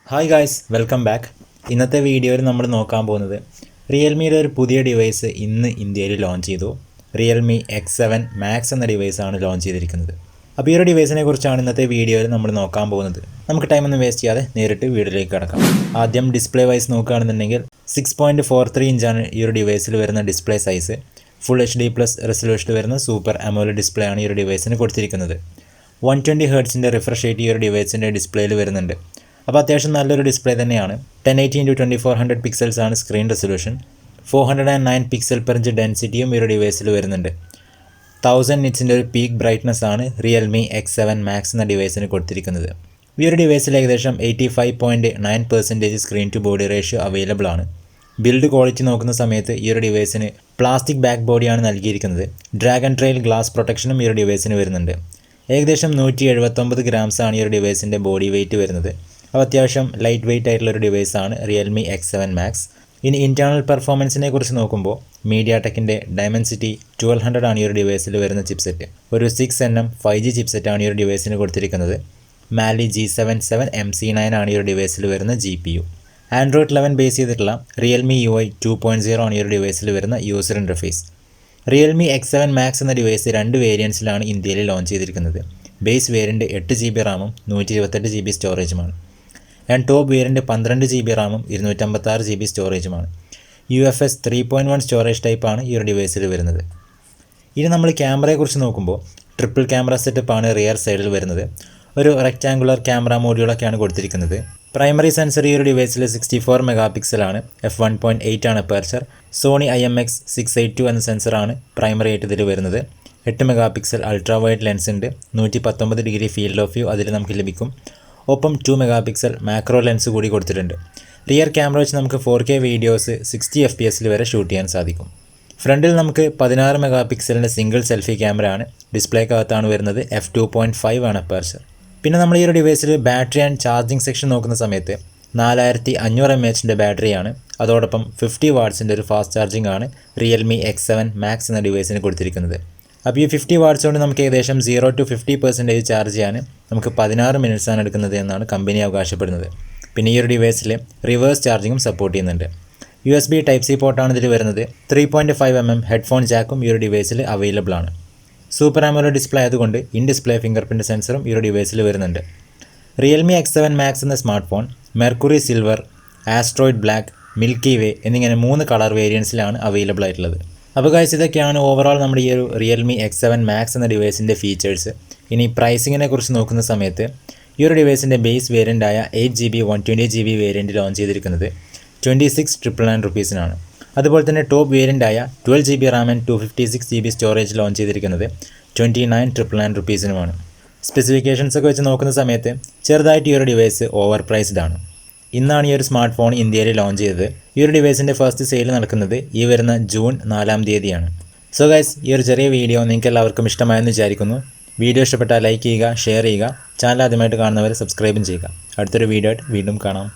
Hi guys, welcome back. ഇന്നത്തെ വീഡിയോയിൽ നമ്മൾ നോക്കാൻ പോകുന്നത് റിയൽമിയുടെ ഒരു പുതിയ ഡിവൈസ് ഇന്ന് ഇന്ത്യയിൽ ലോഞ്ച് ചെയ്തു. റിയൽമി X7 മാക്സ് എന്ന ഡിവൈസാണ് ലോഞ്ച് ചെയ്തിരിക്കുന്നത്. അപ്പോൾ ഈ ഒരു ഡിവൈസിനെ കുറിച്ചാണ് ഇന്നത്തെ വീഡിയോയിൽ നമ്മൾ നോക്കാൻ പോകുന്നത്. നമുക്ക് ടൈമൊന്നും വേസ്റ്റ് ചെയ്യാതെ നേരിട്ട് വീഡിയോയിലേക്ക് കിടക്കാം. ആദ്യം ഡിസ്പ്ലേ വൈസ് നോക്കുകയാണെന്നുണ്ടെങ്കിൽ 6.43 ഇഞ്ചാണ് ഈ ഒരു ഡിവൈസിൽ വരുന്ന ഡിസ്പ്ലേ സൈസ്. ഫുൾ HD+ റെസൊല്യൂഷനിൽ വരുന്ന സൂപ്പർ AMOLED ഡിസ്പ്ലേ ആണ് ഈ ഒരു ഡിവൈസിന് കൊടുത്തിരിക്കുന്നത്. 120 ഹെർട്സിൻ്റെ റിഫ്രഷ് റേറ്റ് ഈ ഒരു ഡിവൈസിൻ്റെ ഡിസ്പ്ലേയിൽ വരുന്നുണ്ട്. അപ്പോൾ അത്യാവശ്യം നല്ലൊരു ഡിസ്പ്ലേ തന്നെയാണ്. 1080x2400 പിക്സൽസ് ആണ് screen resolution. 409 pixel per inch ഡെൻസിറ്റിയും ഈ ഒരു ഡിവൈസിൽ വരുന്നുണ്ട്. 1000 നിറ്റ്സിൻ്റെ ഒരു പീക്ക് ബ്രൈറ്റ്നസ് ആണ് റിയൽമി X7 മാക്സ് എന്ന ഡിവൈസിന് കൊടുത്തിരിക്കുന്നത്. ഈ ഒരു ഡിവൈസിൽ ഏകദേശം 85.9% screen to body ratio available ആണ്. ബിൽഡ് ക്വാളിറ്റി നോക്കുന്ന സമയത്ത് ഈ ഒരു ഡിവൈസിന് പ്ലാസ്റ്റിക് ബാക്ക് ബോഡിയാണ് നൽകിയിരിക്കുന്നത്. ഡ്രാഗൺ ട്രെയിൽ ഗ്ലാസ് പ്രൊട്ടക്ഷനും ഈ ഒരു ഡിവൈസിന് വരുന്നുണ്ട്. ഏകദേശം 179 ഗ്രാംസ് ആണ് ഈ ഒരു ഡിവൈസിൻ്റെ ബോഡി വെയിറ്റ് വരുന്നത്. അപ്പോൾ അത്യാവശ്യം ലൈറ്റ് വെയിറ്റ് ആയിട്ടുള്ളൊരു ഡിവൈസാണ് റിയൽമി X7 മാക്സ്. ഇനി ഇൻറ്റേർണൽ പെർഫോമൻസിനെ കുറിച്ച് നോക്കുമ്പോൾ MediaTekൻ്റെ ഡയമൻസിറ്റി 1200 ആണ് ഈ ഒരു ഡിവൈസിൽ വരുന്ന ചിപ്സെറ്റ്. ഒരു 6nm 5G ചിപ്സെറ്റ് ആണ് ഈ ഒരു ഡിവൈസിന് കൊടുത്തിരിക്കുന്നത്. മാലി G77MC9 ആണ് ഈ ഒരു ഡിവൈസിൽ വരുന്ന GPU. Android 11 ബേസ് ചെയ്തിട്ടുള്ള Realme UI 2.0 ആണ് ഈ ഒരു ഡിവൈസിൽ വരുന്ന user interface. Realme X7 max എന്ന ഡിവൈസ് 2 വേരിയൻസിലാണ് ഇന്ത്യയിൽ ലോഞ്ച് ചെയ്തിരിക്കുന്നത്. ബേസ് വേരിയൻറ്റ് 8GB റാമും 128GB സ്റ്റോറേജുമാണ്. ടോപ്പ് വേരിയൻറ്റ് 12GB റാമും 256GB സ്റ്റോറേജുമാണ്. UFS 3.1 സ്റ്റോറേജ് ടൈപ്പാണ് ഈ ഒരു ഡിവൈസിൽ വരുന്നത്. ഇനി നമ്മൾ ക്യാമറയെക്കുറിച്ച് നോക്കുമ്പോൾ ട്രിപ്പിൾ ക്യാമറ സെറ്റപ്പാണ് റിയർ സൈഡിൽ വരുന്നത്. ഒരു റെക്റ്റാങ്കുലർ ക്യാമറ മോഡ്യൂളൊക്കെയാണ് കൊടുത്തിരിക്കുന്നത്. പ്രൈമറി സെൻസർ ഈ ഒരു ഡിവൈസിൽ 64 മെഗാപിക്സലാണ്. f1.8 ആണ് അപ്പർച്ചർ. സോണി IMX682 എന്ന സെൻസറാണ് പ്രൈമറി ആയിട്ട് ഇതിൽ വരുന്നത്. 8 മെഗാപിക്സൽ അൾട്രാ വൈഡ് ലെൻസ് ഉണ്ട്. 119 ഡിഗ്രി ഫീൽഡ് ഓഫ് വ്യൂ അതിൽ നമുക്ക് ലഭിക്കും. ഒപ്പം 2 മെഗാപിക്സൽ മാക്രോ ലെൻസ് കൂടി കൊടുത്തിട്ടുണ്ട്. റിയർ ക്യാമറ വെച്ച് നമുക്ക് 4K വീഡിയോസ് 60 FPS വരെ ഷൂട്ട് ചെയ്യാൻ സാധിക്കും. ഫ്രണ്ടിൽ നമുക്ക് 16 മെഗാപിക്സലിൻ്റെ സിംഗിൾ സെൽഫി ക്യാമറയാണ്. ഡിസ്പ്ലേക്കകത്താണ് വരുന്നത്. f2.5 ആണ് അപ്പർച്ചർ. പിന്നെ നമ്മൾ ഈ ഒരു ഡിവൈസിൽ ബാറ്ററി ആൻഡ് ചാർജിങ് സെക്ഷൻ നോക്കുന്ന സമയത്ത് 4500 mAh ബാറ്ററിയാണ്. അതോടൊപ്പം 50 വാട്ട്സിൻ്റെ ഒരു ഫാസ്റ്റ് ചാർജിങ് ആണ് റിയൽമി X7 മാക്സ് എന്ന ഡിവൈസിന് കൊടുത്തിരിക്കുന്നത്. അപ്പോൾ ഈ 50 വാട്ട്സ് കൊണ്ട് നമുക്ക് ഏകദേശം 0 to 50% ചാർജ് ചെയ്യാൻ നമുക്ക് 16 മിനിറ്റ്സാണ് എടുക്കുന്നത് എന്നാണ് കമ്പനി അവകാശപ്പെടുന്നത്. പിന്നെ ഈ ഒരു ഡിവൈസിൽ റിവേഴ്സ് ചാർജിങ്ങും സപ്പോർട്ട് ചെയ്യുന്നുണ്ട്. USB Type-C പോർട്ടാണ് ഇതിൽ വരുന്നത്. 3.5mm ഹെഡ്ഫോൺ ജാക്കും ഈ ഒരു ഡിവൈസിൽ അവൈലബിൾ ആണ്. സൂപ്പർ AMOLED ഡിസ്പ്ലേ ആയതുകൊണ്ട് ഇൻ ഡിസ്പ്ലേ ഫിംഗർ പ്രിൻറ്റ് സെൻസറും ഈ ഒരു ഡിവൈസിൽ വരുന്നുണ്ട്. റിയൽമി X7 മാക്സ് എന്ന smart phone mercury silver, asteroid black, milky way എന്നിങ്ങനെ 3 കളർ വേരിയൻസിലാണ് അവൈലബിൾ ആയിട്ടുള്ളത്. അപ്പോൾ ഗൈസ്, ഇതൊക്കെയാണ് ഓവറോൾ നമ്മുടെ ഈ ഒരു റിയൽമി X7 മാക്സ് എന്ന ഡിവൈസിൻ്റെ ഫീച്ചേഴ്സ്. ഇനി പ്രൈസിങ്ങിനെ കുറിച്ച് നോക്കുന്ന സമയത്ത് ഈ ഒരു ഡിവൈസിൻ്റെ ബേസ് വേരിയൻ്റായ 8GB 120GB വേരിയൻറ്റ് ലോഞ്ച് ചെയ്തിരിക്കുന്നത് 26,999 റുപ്പീസിനാണ്. അതുപോലെ തന്നെ ടോപ്പ് വേരിയൻ്റായ 12GB RAM and 256GB storage launch ചെയ്തിരിക്കുന്നത് 29,999 റുപ്പീസിനുമാണ്. സ്പെസിഫിക്കേഷൻസ് ഒക്കെ വെച്ച് നോക്കുന്ന സമയത്ത് ചെറുതായിട്ട് ഈ ഒരു ഡിവൈസ് ഓവർ പ്രൈസ്ഡ് ആണ്. ഇന്നാണ് ഈ ഒരു സ്മാർട്ട് ഫോൺ ഇന്ത്യയിൽ ലോഞ്ച് ചെയ്തത്. ഈ ഒരു ഡിവൈസിൻ്റെ ഫസ്റ്റ് സെയിൽ നടക്കുന്നത് ഈ വരുന്ന ജൂൺ 4-ാം തീയതിയാണ്. സോ ഗൈസ്, ഈ ഒരു ചെറിയ വീഡിയോ നിങ്ങൾക്ക് എല്ലാവർക്കും ഇഷ്ടമായെന്ന് വിചാരിക്കുന്നു. വീഡിയോ ഇഷ്ടപ്പെട്ടാൽ ലൈക്ക് ചെയ്യുക, ഷെയർ ചെയ്യുക. ചാനൽ ആദ്യമായിട്ട് കാണുന്നവർ സബ്സ്ക്രൈബും ചെയ്യുക. അടുത്തൊരു വീഡിയോ ആയിട്ട് വീണ്ടും കാണാം.